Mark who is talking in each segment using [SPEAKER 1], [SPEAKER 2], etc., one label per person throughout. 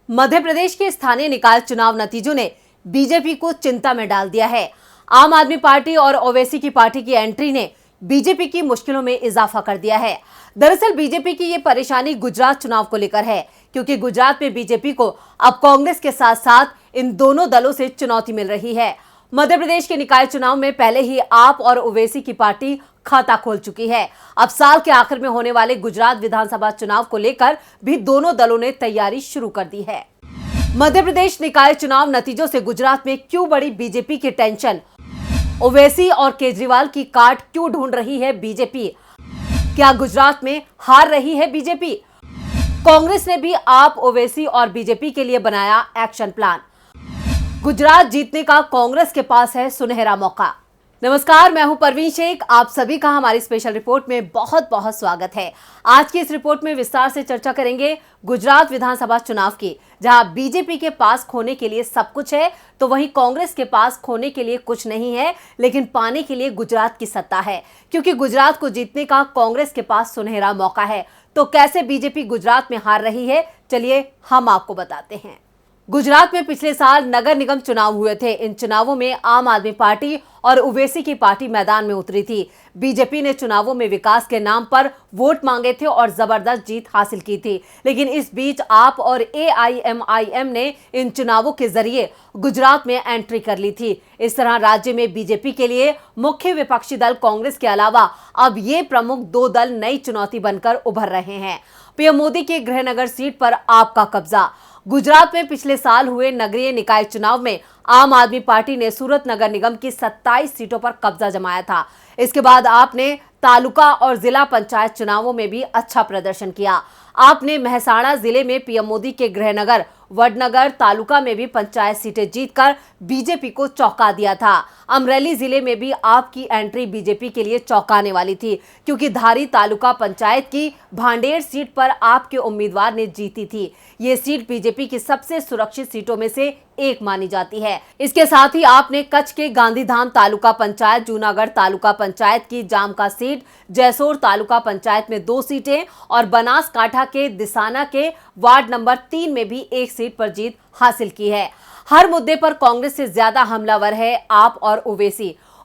[SPEAKER 1] मध्य प्रदेश के स्थानीय निकाय चुनाव नतीजों ने बीजेपी को चिंता में डाल दिया है। आम आदमी पार्टी और ओवैसी की पार्टी की एंट्री ने बीजेपी की मुश्किलों में इजाफा कर दिया है। दरअसल बीजेपी की ये परेशानी गुजरात चुनाव को लेकर है, क्योंकि गुजरात में बीजेपी को अब कांग्रेस के साथ साथ इन दोनों दलों से चुनौती मिल रही है। मध्य प्रदेश के निकाय चुनाव में पहले ही आप और ओवैसी की पार्टी खाता खोल चुकी है। अब साल के आखिर में होने वाले गुजरात विधानसभा चुनाव को लेकर भी दोनों दलों ने तैयारी शुरू कर दी है। मध्य प्रदेश निकाय चुनाव नतीजों से गुजरात में क्यों बढ़ी बीजेपी की टेंशन? ओवैसी और केजरीवाल की काट क्यों ढूंढ रही है बीजेपी? क्या गुजरात में हार रही है बीजेपी? कांग्रेस ने भी आप, ओवैसी और बीजेपी के लिए बनाया एक्शन प्लान। गुजरात जीतने का कांग्रेस के पास है सुनहरा मौका। नमस्कार, मैं हूं परवीन शेख। आप सभी का हमारी स्पेशल रिपोर्ट में बहुत बहुत स्वागत है। आज की इस रिपोर्ट में विस्तार से चर्चा करेंगे गुजरात विधानसभा चुनाव की, जहां बीजेपी के पास खोने के लिए सब कुछ है, तो वहीं कांग्रेस के पास खोने के लिए कुछ नहीं है, लेकिन पाने के लिए गुजरात की सत्ता है, क्योंकि गुजरात को जीतने का कांग्रेस के पास सुनहरा मौका है। तो कैसे बीजेपी गुजरात में हार रही है, चलिए हम आपको बताते हैं। गुजरात में पिछले साल नगर निगम चुनाव हुए थे। इन चुनावों में आम आदमी पार्टी और ओवैसी की पार्टी मैदान में उतरी थी। बीजेपी ने चुनावों में विकास के नाम पर वोट मांगे थे और जबरदस्त जीत हासिल की थी, लेकिन इस बीच आप और AIMIM ने इन चुनावों के जरिए गुजरात में एंट्री कर ली थी। इस तरह राज्य में बीजेपी के लिए मुख्य विपक्षी दल कांग्रेस के अलावा अब ये प्रमुख दो दल नई चुनौती बनकर उभर रहे हैं। पीएम मोदी के गृहनगर सीट पर आपका कब्जा। गुजरात में पिछले साल हुए नगरीय निकाय चुनाव में आम आदमी पार्टी ने सूरत नगर निगम की 27 सीटों पर कब्जा जमाया था। इसके बाद आपने तालुका और जिला पंचायत चुनावों में भी अच्छा प्रदर्शन किया। आपने मेहसाणा जिले में पीएम मोदी के गृहनगर वडनगर तालुका में भी पंचायत सीटें जीतकर बीजेपी को चौंका दिया था। अमरेली जिले में भी आपकी एंट्री बीजेपी के लिए चौंकाने वाली थी, क्योंकि धारी तालुका पंचायत की भांडेर सीट पर आपके उम्मीदवार ने जीती थी। ये सीट बीजेपी की सबसे सुरक्षित सीटों में से एक मानी जाती है। इसके साथ ही आपने कच्छ के गांधीधाम तालुका पंचायत, जूनागढ़ तालुका पंचायत की जामका सीट, जैसोर तालुका पंचायत में 2 सीटें और बनासकांठा के दिसाना के वार्ड नंबर 3 में भी 1 सीट पर जीत हासिल की है। हर मुद्दे पर कांग्रेस से ज्यादा हमलावर है आप और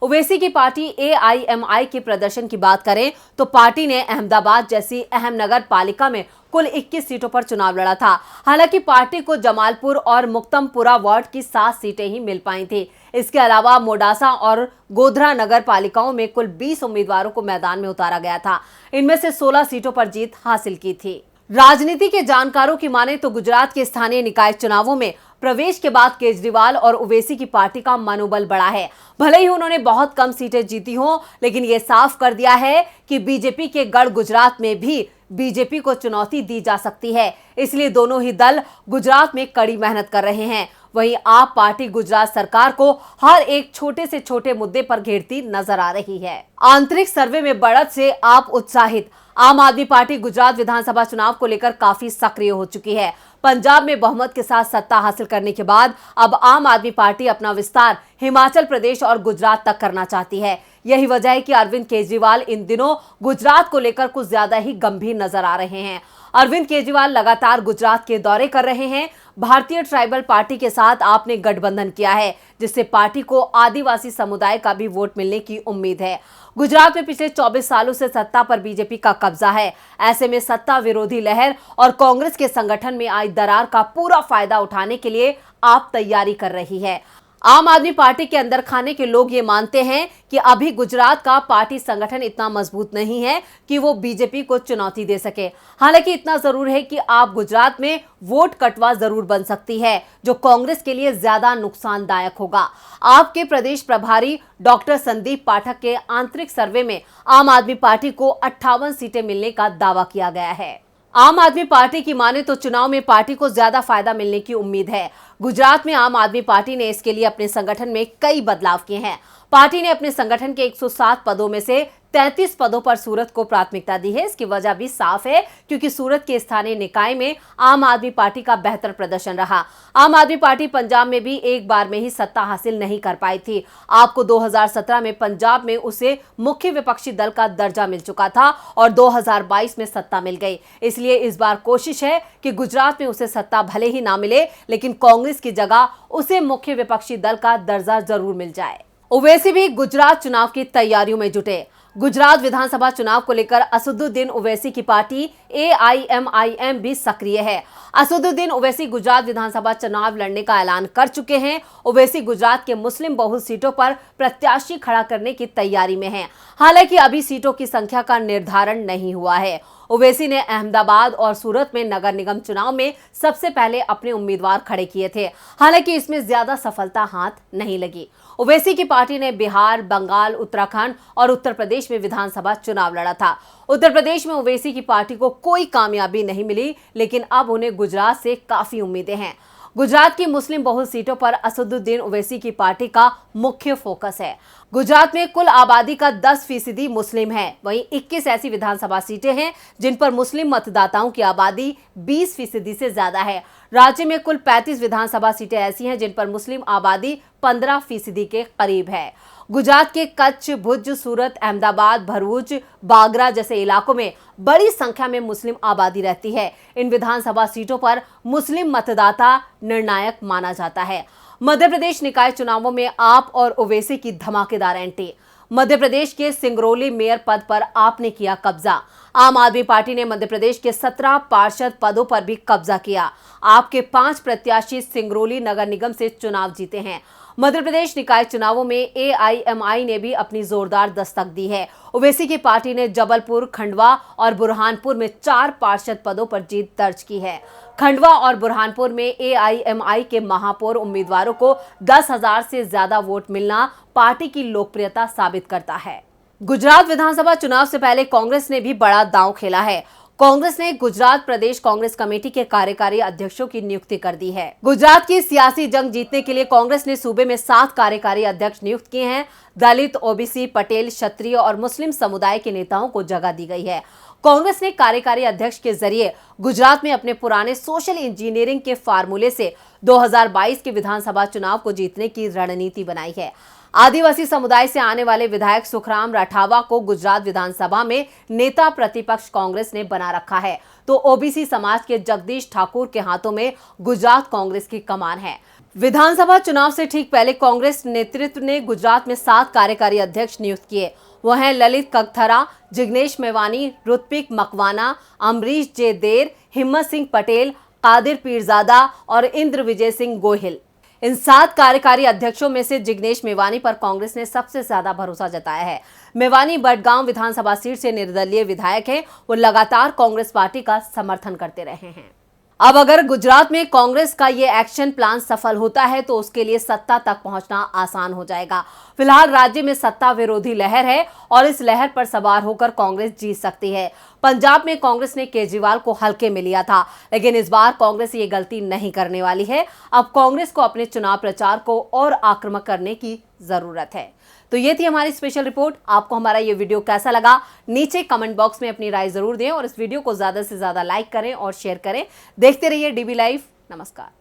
[SPEAKER 1] ओवैसी की पार्टी AIMI के प्रदर्शन की बात करें तो पार्टी ने अहमदाबाद जैसी अहम नगर पालिका में कुल 21 सीटों पर चुनाव लड़ा था। हालांकि पार्टी को जमालपुर और मुक्तमपुरा वार्ड की 7 सीटें ही मिल पाई थी। इसके अलावा मोडासा और गोधरा नगर पालिकाओं में कुल 20 उम्मीदवारों को मैदान में उतारा गया था। इनमें से 16 सीटों पर जीत हासिल की थी। राजनीति के जानकारों की माने तो गुजरात के स्थानीय निकाय चुनावों में प्रवेश के बाद केजरीवाल और ओवैसी की पार्टी का मनोबल बढ़ा है। भले ही उन्होंने बहुत कम सीटें जीती हों, लेकिन ये साफ कर दिया है कि बीजेपी के गढ़ गुजरात में भी बीजेपी को चुनौती दी जा सकती है। इसलिए दोनों ही दल गुजरात में कड़ी मेहनत कर रहे हैं। वहीं आप पार्टी गुजरात सरकार को हर एक छोटे से छोटे मुद्दे पर घेरती नजर आ रही है। आंतरिक सर्वे में बढ़त से आप उत्साहित। आम आदमी पार्टी गुजरात विधानसभा चुनाव को लेकर काफी सक्रिय हो चुकी है। पंजाब में बहुमत के साथ सत्ता हासिल करने के बाद अब आम आदमी पार्टी अपना विस्तार हिमाचल प्रदेश और गुजरात तक करना चाहती है। यही वजह है कि अरविंद केजरीवाल इन दिनों गुजरात को लेकर कुछ ज्यादा ही गंभीर नजर आ रहे हैं। अरविंद केजरीवाल लगातार गुजरात के दौरे कर रहे हैं। भारतीय ट्राइबल पार्टी के साथ आपने गठबंधन किया है, जिससे पार्टी को आदिवासी समुदाय का भी वोट मिलने की उम्मीद है। गुजरात में पिछले 24 सालों से सत्ता पर बीजेपी का कब्जा है। ऐसे में सत्ता विरोधी लहर और कांग्रेस के संगठन में आई दरार का पूरा फायदा उठाने के लिए आप तैयारी कर रही है। आम आदमी पार्टी के अंदर खाने के लोग ये मानते हैं कि अभी गुजरात का पार्टी संगठन इतना मजबूत नहीं है कि वो बीजेपी को चुनौती दे सके। हालांकि इतना जरूर है कि आप गुजरात में वोट कटवा जरूर बन सकती है, जो कांग्रेस के लिए ज्यादा नुकसानदायक होगा। आपके प्रदेश प्रभारी डॉक्टर संदीप पाठक के आंतरिक सर्वे में आम आदमी पार्टी को 58 सीटें मिलने का दावा किया गया है। आम आदमी पार्टी की माने तो चुनाव में पार्टी को ज्यादा फायदा मिलने की उम्मीद है। गुजरात में आम आदमी पार्टी ने इसके लिए अपने संगठन में कई बदलाव किए हैं। पार्टी ने अपने संगठन के 107 पदों में से 33 पदों पर सूरत को प्राथमिकता दी है। इसकी वजह भी साफ है, क्योंकि सूरत के स्थानीय निकाय में आम आदमी पार्टी का बेहतर प्रदर्शन रहा। आम आदमी पार्टी पंजाब में भी एक बार में ही सत्ता हासिल नहीं कर पाई थी। आपको 2017 में पंजाब में उसे मुख्य विपक्षी दल का दर्जा मिल चुका था और 2022 में सत्ता मिल गई। इसलिए इस बार कोशिश है कि गुजरात में उसे सत्ता भले ही ना मिले, लेकिन कांग्रेस की जगह उसे मुख्य विपक्षी दल का दर्जा जरूर मिल जाए। ओवैसी भी गुजरात चुनाव की तैयारियों में जुटे। गुजरात विधानसभा चुनाव को लेकर असदुद्दीन ओवैसी की पार्टी AIMIM भी सक्रिय है। असदुद्दीन ओवैसी गुजरात विधानसभा चुनाव लड़ने का ऐलान कर चुके हैं। ओवैसी गुजरात के मुस्लिम बहुल सीटों पर प्रत्याशी खड़ा करने की तैयारी में हैं। हालांकि अभी सीटों की संख्या का निर्धारण नहीं हुआ है। ओवैसी ने अहमदाबाद और सूरत में नगर निगम चुनाव में सबसे पहले अपने उम्मीदवार खड़े किए थे। हालांकि इसमें ज्यादा सफलता हाथ नहीं लगी। ओवैसी की पार्टी ने बिहार, बंगाल, उत्तराखंड और उत्तर प्रदेश में विधानसभा चुनाव लड़ा था। उत्तर प्रदेश में ओवैसी की पार्टी को कोई कामयाबी नहीं मिली, लेकिन अब उन्हें गुजरात से काफी उम्मीदें हैं। गुजरात की मुस्लिम बहुल सीटों पर असदुद्दीन ओवैसी की पार्टी का मुख्य फोकस है। गुजरात में कुल आबादी का 10% मुस्लिम है। वहीं 21 ऐसी विधानसभा सीटें हैं जिन पर मुस्लिम मतदाताओं की आबादी 20% से ज्यादा है। राज्य में कुल 35 विधानसभा सीटें ऐसी हैं जिन पर मुस्लिम आबादी 15% के करीब है। गुजरात के कच्छ, भुज, सूरत, अहमदाबाद, भरूच, बागरा जैसे इलाकों में बड़ी संख्या में मुस्लिम आबादी रहती है। इन विधानसभा सीटों पर मुस्लिम मतदाता निर्णायक माना जाता है। मध्य प्रदेश निकाय चुनावों में आप और ओवैसी की धमाकेदार एंट्री। मध्य प्रदेश के सिंगरौली मेयर पद पर आपने किया कब्जा। आम आदमी पार्टी ने मध्य प्रदेश के 17 पार्षद पदों पर भी कब्जा किया। आपके 5 प्रत्याशी सिंगरौली नगर निगम से चुनाव जीते हैं। मध्य प्रदेश निकाय चुनावों में AIMI ने भी अपनी जोरदार दस्तक दी है। ओवैसी की पार्टी ने जबलपुर, खंडवा और बुरहानपुर में 4 पार्षद पदों पर जीत दर्ज की है। खंडवा और बुरहानपुर में AIMI के महापौर उम्मीदवारों को 10,000 से ज्यादा वोट मिलना पार्टी की लोकप्रियता साबित करता है। गुजरात विधानसभा चुनाव से पहले कांग्रेस ने भी बड़ा दांव खेला है। कांग्रेस ने गुजरात प्रदेश कांग्रेस कमेटी के कार्यकारी अध्यक्षों की नियुक्ति कर दी है। गुजरात की सियासी जंग जीतने के लिए कांग्रेस ने सूबे में 7 कार्यकारी अध्यक्ष नियुक्त किए हैं। दलित, OBC, पटेल, क्षत्रिय और मुस्लिम समुदाय के नेताओं को जगह दी गई है। कांग्रेस ने कार्यकारी अध्यक्ष के जरिए गुजरात में अपने पुराने सोशल इंजीनियरिंग के फार्मूले से 2022 के विधानसभा चुनाव को जीतने की रणनीति बनाई है। आदिवासी समुदाय से आने वाले विधायक सुखराम राठावा को गुजरात विधानसभा में नेता प्रतिपक्ष कांग्रेस ने बना रखा है, तो OBC समाज के जगदीश ठाकुर के हाथों में गुजरात कांग्रेस की कमान है। विधानसभा चुनाव से ठीक पहले कांग्रेस नेतृत्व ने गुजरात में 7 कार्यकारी अध्यक्ष नियुक्त किए। वो हैं ललित कगथरा, जिग्नेश मेवानी, ऋत्विक मकवाना, अमरीश जे देर, हिम्मत सिंह पटेल, कादिर पीरजादा और इंद्र विजय सिंह गोहिल। इन 7 कार्यकारी अध्यक्षों में से जिग्नेश मेवानी पर कांग्रेस ने सबसे ज्यादा भरोसा जताया है। मेवानी बडगांव विधानसभा सीट से निर्दलीय विधायक हैं। वो लगातार कांग्रेस पार्टी का समर्थन करते रहे हैं। अब अगर गुजरात में कांग्रेस का ये एक्शन प्लान सफल होता है तो उसके लिए सत्ता तक पहुंचना आसान हो जाएगा। फिलहाल राज्य में सत्ता विरोधी लहर है और इस लहर पर सवार होकर कांग्रेस जीत सकती है। पंजाब में कांग्रेस ने केजरीवाल को हल्के में लिया था, लेकिन इस बार कांग्रेस ये गलती नहीं करने वाली है। अब कांग्रेस को अपने चुनाव प्रचार को और आक्रामक करने की जरूरत है। तो ये थी हमारी स्पेशल रिपोर्ट। आपको हमारा ये वीडियो कैसा लगा, नीचे कमेंट बॉक्स में अपनी राय जरूर दें और इस वीडियो को ज्यादा से ज्यादा लाइक करें और शेयर करें। देखते रहिए DB लाइव। नमस्कार।